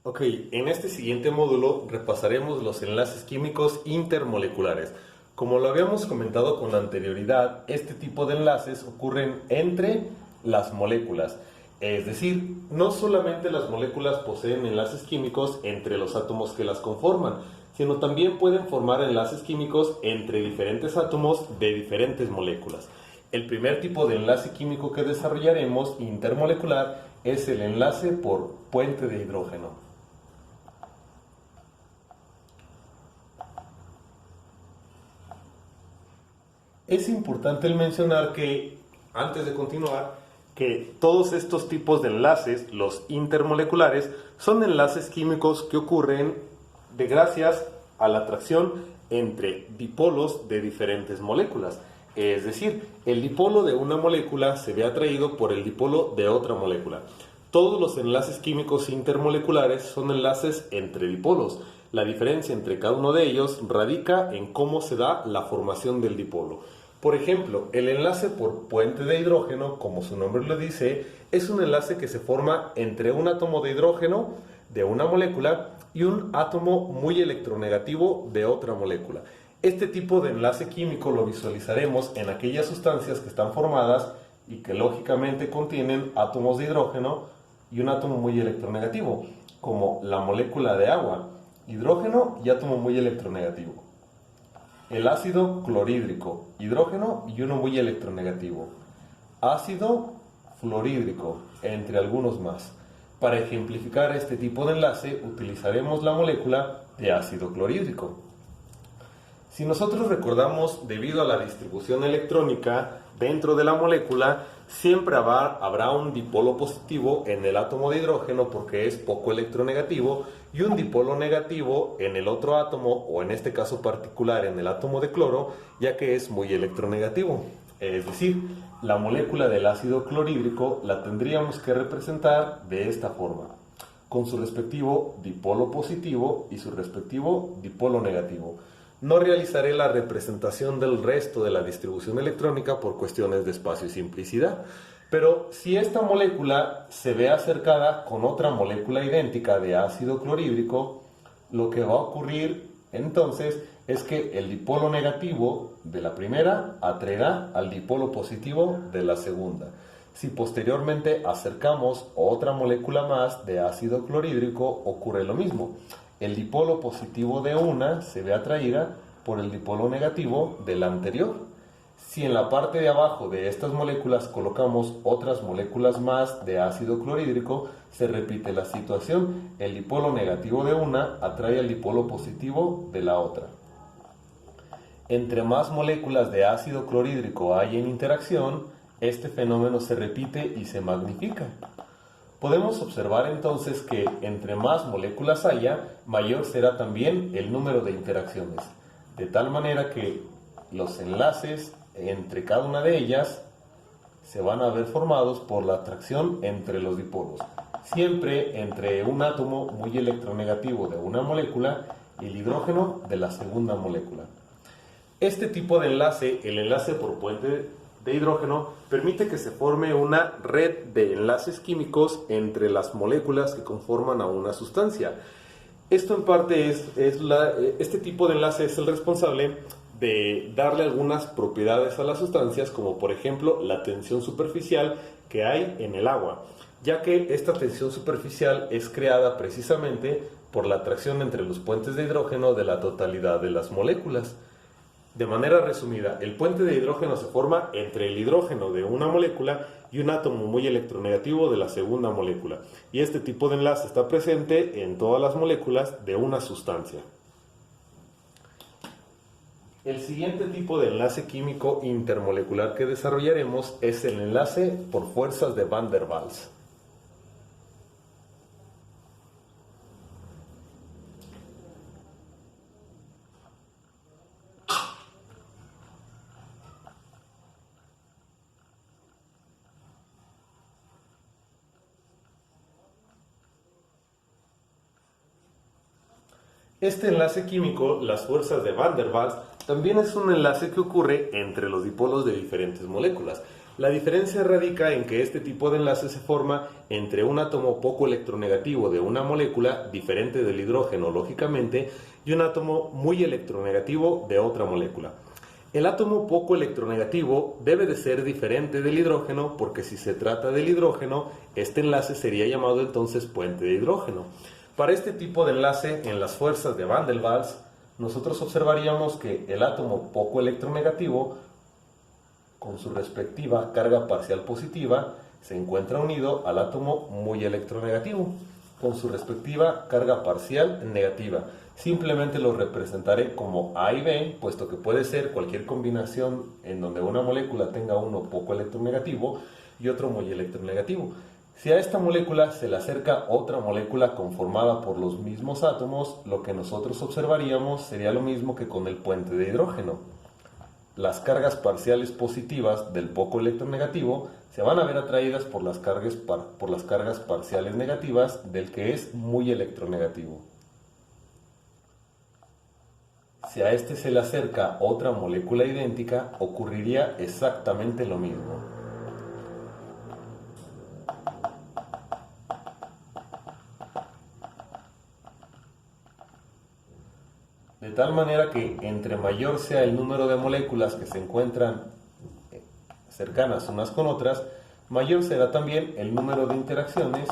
Ok, en este siguiente módulo repasaremos los enlaces químicos intermoleculares. Como lo habíamos comentado con anterioridad, este tipo de enlaces ocurren entre las moléculas. Es decir, no solamente las moléculas poseen enlaces químicos entre los átomos que las conforman, sino también pueden formar enlaces químicos entre diferentes átomos de diferentes moléculas. El primer tipo de enlace químico que desarrollaremos intermolecular es el enlace por puente de hidrógeno. Es importante el mencionar que, antes de continuar, que todos estos tipos de enlaces, los intermoleculares, son enlaces químicos que ocurren gracias a la atracción entre dipolos de diferentes moléculas. Es decir, el dipolo de una molécula se ve atraído por el dipolo de otra molécula. Todos los enlaces químicos intermoleculares son enlaces entre dipolos. La diferencia entre cada uno de ellos radica en cómo se da la formación del dipolo. Por ejemplo, el enlace por puente de hidrógeno, como su nombre lo dice, es un enlace que se forma entre un átomo de hidrógeno de una molécula y un átomo muy electronegativo de otra molécula. Este tipo de enlace químico lo visualizaremos en aquellas sustancias que están formadas y que lógicamente contienen átomos de hidrógeno y un átomo muy electronegativo, como la molécula de agua, hidrógeno y átomo muy electronegativo. El ácido clorhídrico, hidrógeno y uno muy electronegativo. Ácido fluorhídrico, entre algunos más. Para ejemplificar este tipo de enlace utilizaremos la molécula de ácido clorhídrico. Si nosotros recordamos, debido a la distribución electrónica dentro de la molécula, siempre habrá un dipolo positivo en el átomo de hidrógeno porque es poco electronegativo y un dipolo negativo en el otro átomo, o en este caso particular en el átomo de cloro, ya que es muy electronegativo. Es decir, la molécula del ácido clorhídrico la tendríamos que representar de esta forma, con su respectivo dipolo positivo y su respectivo dipolo negativo. No realizaré la representación del resto de la distribución electrónica por cuestiones de espacio y simplicidad, pero si esta molécula se ve acercada con otra molécula idéntica de ácido clorhídrico, lo que va a ocurrir entonces es que el dipolo negativo de la primera atraerá al dipolo positivo de la segunda. Si posteriormente acercamos otra molécula más de ácido clorhídrico, ocurre lo mismo. El dipolo positivo de una se ve atraída por el dipolo negativo de la anterior. Si en la parte de abajo de estas moléculas colocamos otras moléculas más de ácido clorhídrico, se repite la situación. El dipolo negativo de una atrae al dipolo positivo de la otra. Entre más moléculas de ácido clorhídrico hay en interacción, este fenómeno se repite y se magnifica. Podemos observar entonces que entre más moléculas haya, mayor será también el número de interacciones, de tal manera que los enlaces entre cada una de ellas se van a ver formados por la atracción entre los dipolos, siempre entre un átomo muy electronegativo de una molécula y el hidrógeno de la segunda molécula. Este tipo de enlace, el enlace por puente de hidrógeno, permite que se forme una red de enlaces químicos entre las moléculas que conforman a una sustancia. Esto en parte este tipo de enlace es el responsable de darle algunas propiedades a las sustancias, como por ejemplo la tensión superficial que hay en el agua, ya que esta tensión superficial es creada precisamente por la atracción entre los puentes de hidrógeno de la totalidad de las moléculas. De manera resumida, el puente de hidrógeno se forma entre el hidrógeno de una molécula y un átomo muy electronegativo de la segunda molécula, y este tipo de enlace está presente en todas las moléculas de una sustancia. El siguiente tipo de enlace químico intermolecular que desarrollaremos es el enlace por fuerzas de Van der Waals. Este enlace químico, las fuerzas de Van der Waals, también es un enlace que ocurre entre los dipolos de diferentes moléculas. La diferencia radica en que este tipo de enlace se forma entre un átomo poco electronegativo de una molécula, diferente del hidrógeno lógicamente, y un átomo muy electronegativo de otra molécula. El átomo poco electronegativo debe de ser diferente del hidrógeno porque si se trata del hidrógeno, este enlace sería llamado entonces puente de hidrógeno. Para este tipo de enlace en las fuerzas de Van der Waals, nosotros observaríamos que el átomo poco electronegativo, con su respectiva carga parcial positiva, se encuentra unido al átomo muy electronegativo, con su respectiva carga parcial negativa. Simplemente lo representaré como A y B, puesto que puede ser cualquier combinación en donde una molécula tenga uno poco electronegativo y otro muy electronegativo. Si a esta molécula se le acerca otra molécula conformada por los mismos átomos, lo que nosotros observaríamos sería lo mismo que con el puente de hidrógeno. Las cargas parciales positivas del poco electronegativo se van a ver atraídas por las cargas parciales negativas del que es muy electronegativo. Si a este se le acerca otra molécula idéntica, ocurriría exactamente lo mismo. De tal manera que entre mayor sea el número de moléculas que se encuentran cercanas unas con otras, mayor será también el número de interacciones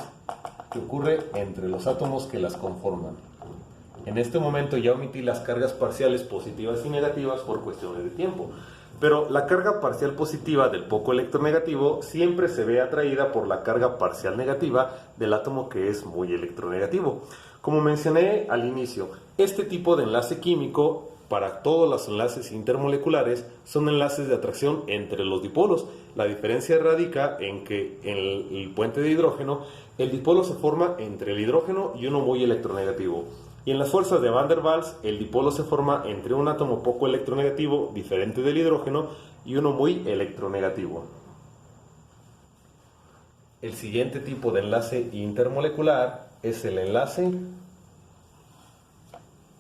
que ocurre entre los átomos que las conforman. En este momento ya omití las cargas parciales positivas y negativas por cuestiones de tiempo, pero la carga parcial positiva del poco electronegativo siempre se ve atraída por la carga parcial negativa del átomo que es muy electronegativo. Como mencioné al inicio, este tipo de enlace químico para todos los enlaces intermoleculares son enlaces de atracción entre los dipolos. La diferencia radica en que en el puente de hidrógeno el dipolo se forma entre el hidrógeno y uno muy electronegativo. Y en las fuerzas de Van der Waals el dipolo se forma entre un átomo poco electronegativo diferente del hidrógeno y uno muy electronegativo. El siguiente tipo de enlace intermolecular es el enlace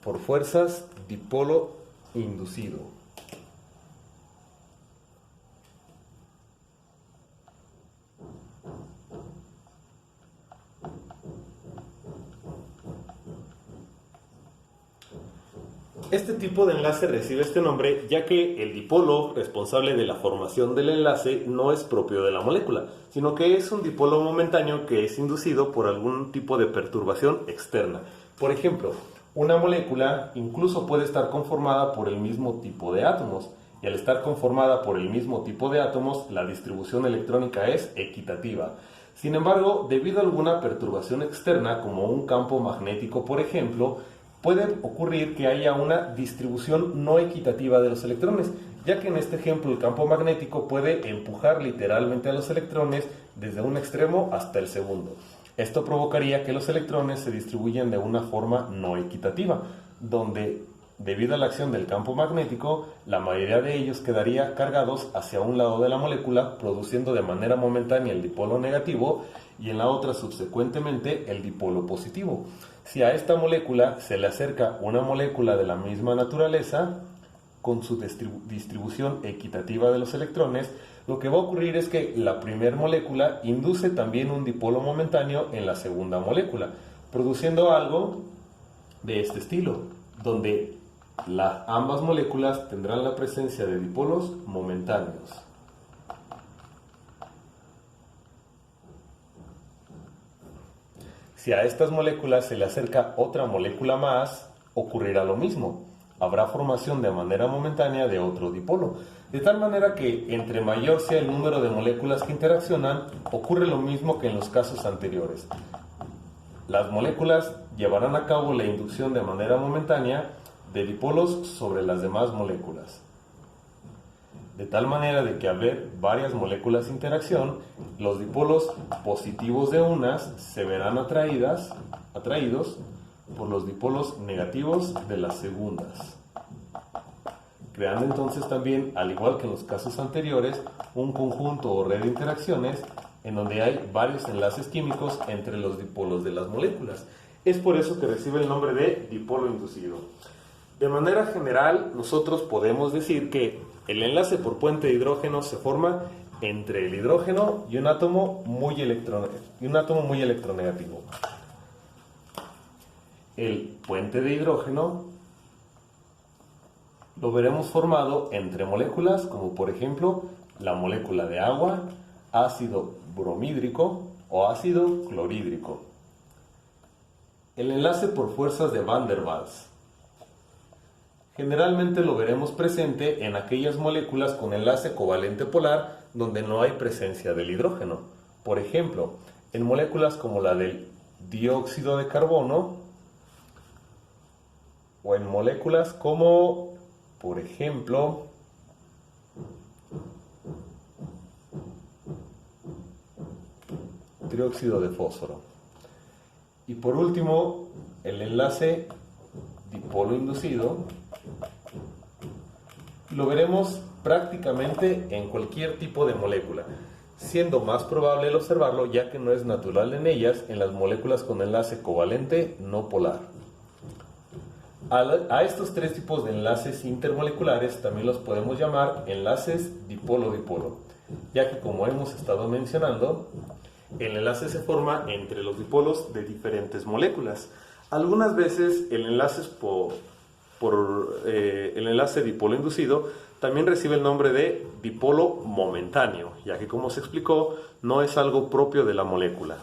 por fuerzas dipolo inducido. Este tipo de enlace recibe este nombre ya que el dipolo responsable de la formación del enlace no es propio de la molécula, sino que es un dipolo momentáneo que es inducido por algún tipo de perturbación externa. Por ejemplo, una molécula incluso puede estar conformada por el mismo tipo de átomos, y al estar conformada por el mismo tipo de átomos, la distribución electrónica es equitativa. Sin embargo, debido a alguna perturbación externa, como un campo magnético por ejemplo, puede ocurrir que haya una distribución no equitativa de los electrones, ya que en este ejemplo el campo magnético puede empujar literalmente a los electrones desde un extremo hasta el segundo. Esto provocaría que los electrones se distribuyan de una forma no equitativa, donde debido a la acción del campo magnético, la mayoría de ellos quedaría cargados hacia un lado de la molécula, produciendo de manera momentánea el dipolo negativo y en la otra subsecuentemente el dipolo positivo. Si a esta molécula se le acerca una molécula de la misma naturaleza, con su distribución equitativa de los electrones, lo que va a ocurrir es que la primera molécula induce también un dipolo momentáneo en la segunda molécula, produciendo algo de este estilo, donde ambas moléculas tendrán la presencia de dipolos momentáneos. Si a estas moléculas se le acerca otra molécula más, ocurrirá lo mismo. Habrá formación de manera momentánea de otro dipolo. De tal manera que entre mayor sea el número de moléculas que interaccionan, ocurre lo mismo que en los casos anteriores. Las moléculas llevarán a cabo la inducción de manera momentánea de dipolos sobre las demás moléculas. De tal manera de que al haber varias moléculas de interacción, los dipolos positivos de unas se verán atraídos por los dipolos negativos de las segundas, creando entonces también, al igual que en los casos anteriores, un conjunto o red de interacciones en donde hay varios enlaces químicos entre los dipolos de las moléculas. Es por eso que recibe el nombre de dipolo inducido. De manera general, nosotros podemos decir que el enlace por puente de hidrógeno se forma entre el hidrógeno y un átomo muy electronegativo. El puente de hidrógeno lo veremos formado entre moléculas como por ejemplo la molécula de agua, ácido bromhídrico o ácido clorhídrico. El enlace por fuerzas de Van der Waals. Generalmente lo veremos presente en aquellas moléculas con enlace covalente polar donde no hay presencia del hidrógeno. Por ejemplo, en moléculas como la del dióxido de carbono o en moléculas como, por ejemplo, trióxido de fósforo. Y por último, el enlace dipolo inducido lo veremos prácticamente en cualquier tipo de molécula, siendo más probable el observarlo ya que no es natural en ellas en las moléculas con enlace covalente no polar. A estos tres tipos de enlaces intermoleculares también los podemos llamar enlaces dipolo-dipolo, ya que como hemos estado mencionando, el enlace se forma entre los dipolos de diferentes moléculas. Algunas veces el enlace el enlace dipolo inducido también recibe el nombre de dipolo momentáneo, ya que como se explicó, no es algo propio de la molécula.